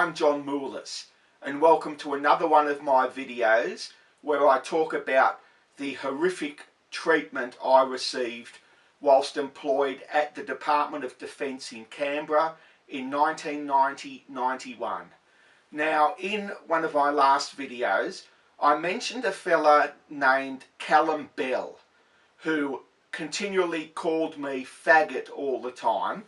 I'm John Moulis, and welcome to another one of my videos where I talk about the horrific treatment I received whilst employed at the Department of Defence in Canberra in 1990-91. Now, in one of my last videos, I mentioned a fella named Calum Bell, who continually called me faggot all the time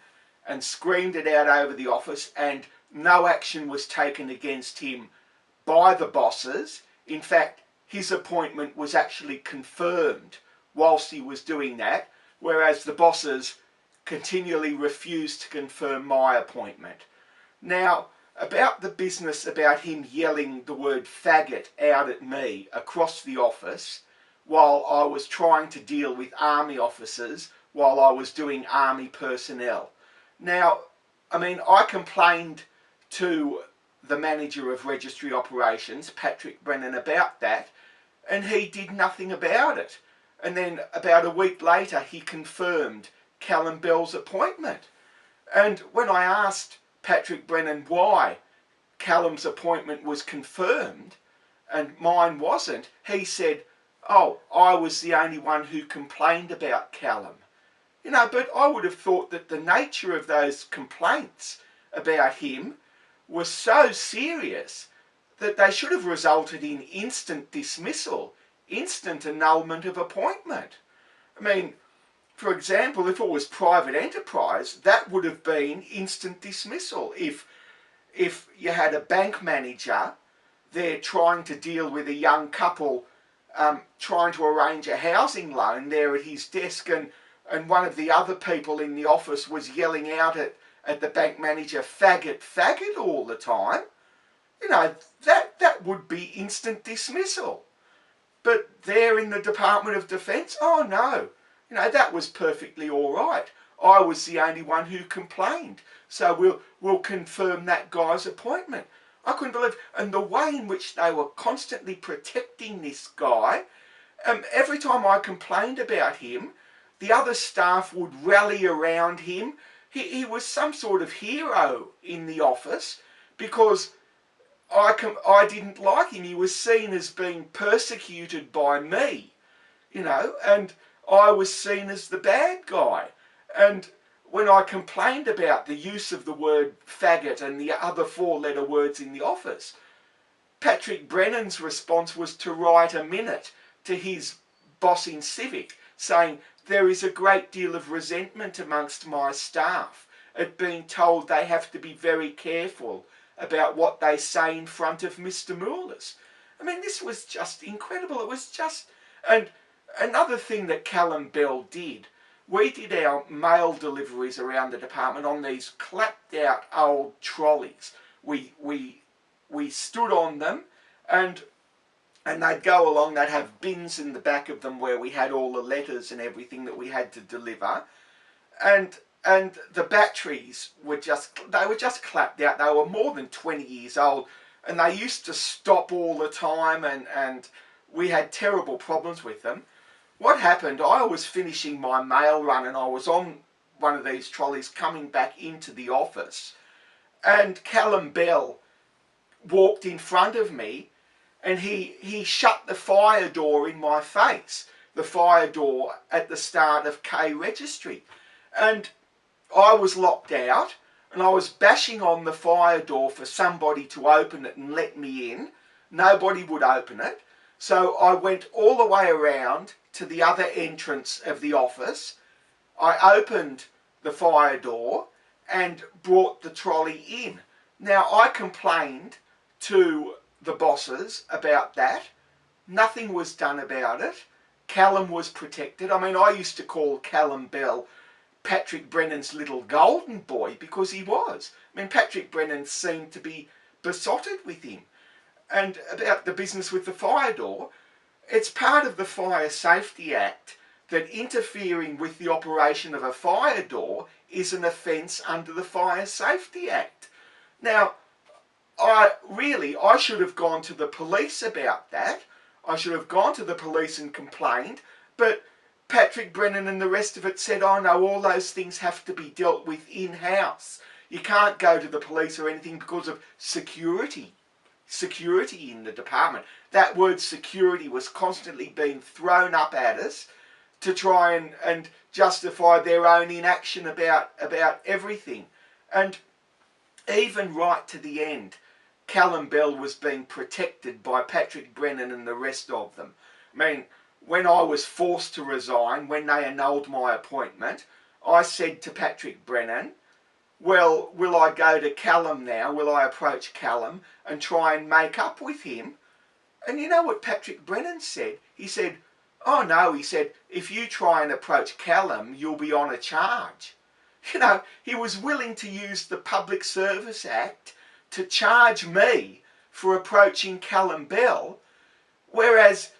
and screamed it out over the office, and no action was taken against him by the bosses. In fact, his appointment was actually confirmed whilst he was doing that, whereas the bosses continually refused to confirm my appointment. Now, about the business about him yelling the word faggot out at me across the office while I was trying to deal with army officers while I was doing army personnel. Now, I mean, I complained to the manager of registry operations, Patrick Brennan, about that, and he did nothing about it. And then about a week later, he confirmed Calum Bell's appointment. And when I asked Patrick Brennan why Calum's appointment was confirmed and mine wasn't, he said, "Oh, I was the only one who complained about Calum." You know, but I would have thought that the nature of those complaints about him was so serious that they should have resulted in instant dismissal, instant annulment of appointment. I mean, for example, if it was private enterprise, that would have been instant dismissal. If you had a bank manager there trying to deal with a young couple trying to arrange a housing loan there at his desk, and one of the other people in the office was yelling out at the bank manager, "Faggot, faggot," all the time, you know, that would be instant dismissal. But there in the Department of Defence, oh no, you know, that was perfectly all right. I was the only one who complained, so we'll confirm that guy's appointment. I couldn't believe, and the way in which they were constantly protecting this guy. Every time I complained about him, the other staff would rally around him. He was some sort of hero in the office because I didn't like him. He was seen as being persecuted by me, you know, and I was seen as the bad guy. And when I complained about the use of the word faggot and the other four-letter words in the office, Patrick Brennan's response was to write a minute to his boss in Civic saying, "There is a great deal of resentment amongst my staff at being told they have to be very careful about what they say in front of Mr. Moulis." I mean, this was just incredible. It was just... And another thing that Calum Bell did, we did our mail deliveries around the department on these clapped out old trolleys. We stood on them, and they'd go along, they'd have bins in the back of them where we had all the letters and everything that we had to deliver. And the batteries were just clapped out. They were more than 20 years old, and they used to stop all the time, and we had terrible problems with them. What happened, I was finishing my mail run, and I was on one of these trolleys coming back into the office, and Calum Bell walked in front of me, and he shut the fire door in my face, the fire door at the start of K Registry. And I was locked out, and I was bashing on the fire door for somebody to open it and let me in. Nobody would open it. So I went all the way around to the other entrance of the office. I opened the fire door and brought the trolley in. Now, I complained to the bosses about that. Nothing was done about it. Calum was protected. I mean, I used to call Calum Bell Patrick Brennan's little golden boy because he was. I mean, Patrick Brennan seemed to be besotted with him. And about the business with the fire door, it's part of the Fire Safety Act that interfering with the operation of a fire door is an offence under the Fire Safety Act. Now, I should have gone to the police about that. I should have gone to the police and complained, but Patrick Brennan and the rest of it said, "Oh no, all those things have to be dealt with in-house. You can't go to the police or anything because of security. Security in the department. That word security was constantly being thrown up at us to try and justify their own inaction about everything. And even right to the end, Calum Bell was being protected by Patrick Brennan and the rest of them. I mean, when I was forced to resign, when they annulled my appointment, I said to Patrick Brennan, well, will I go to Calum now? Will I approach Calum and try and make up with him? And you know what Patrick Brennan said? He said, oh no, he said, if you try and approach Calum, you'll be on a charge. You know, he was willing to use the Public Service Act to charge me for approaching Calum Bell, whereas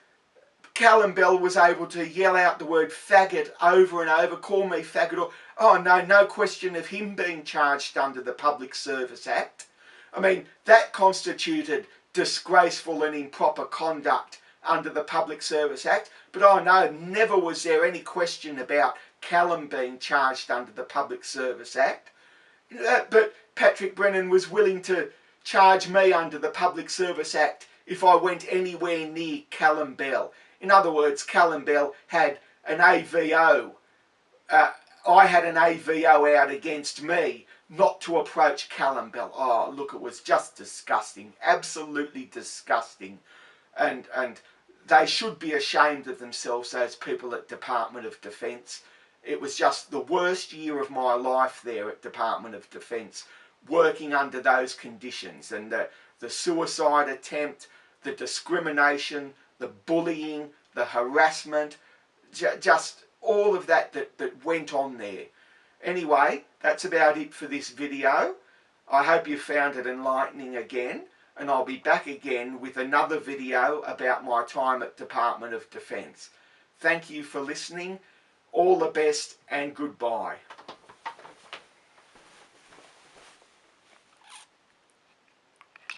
Calum Bell was able to yell out the word faggot over and over, call me faggot, or, oh no question of him being charged under the Public Service Act. I mean, that constituted disgraceful and improper conduct under the Public Service Act, but oh no, never was there any question about Calum being charged under the Public Service Act. But Patrick Brennan was willing to charge me under the Public Service Act if I went anywhere near Calum Bell. In other words, Calum Bell had an AVO. I had an AVO out against me not to approach Calum Bell. Oh, look, it was just disgusting. Absolutely disgusting. And they should be ashamed of themselves, those people at Department of Defence. It was just the worst year of my life there at Department of Defence, working under those conditions. And the suicide attempt, the discrimination, the bullying, the harassment, just all of that went on there. Anyway, that's about it for this video. I hope you found it enlightening again, and I'll be back again with another video about my time at Department of Defence. Thank you for listening. All the best and goodbye.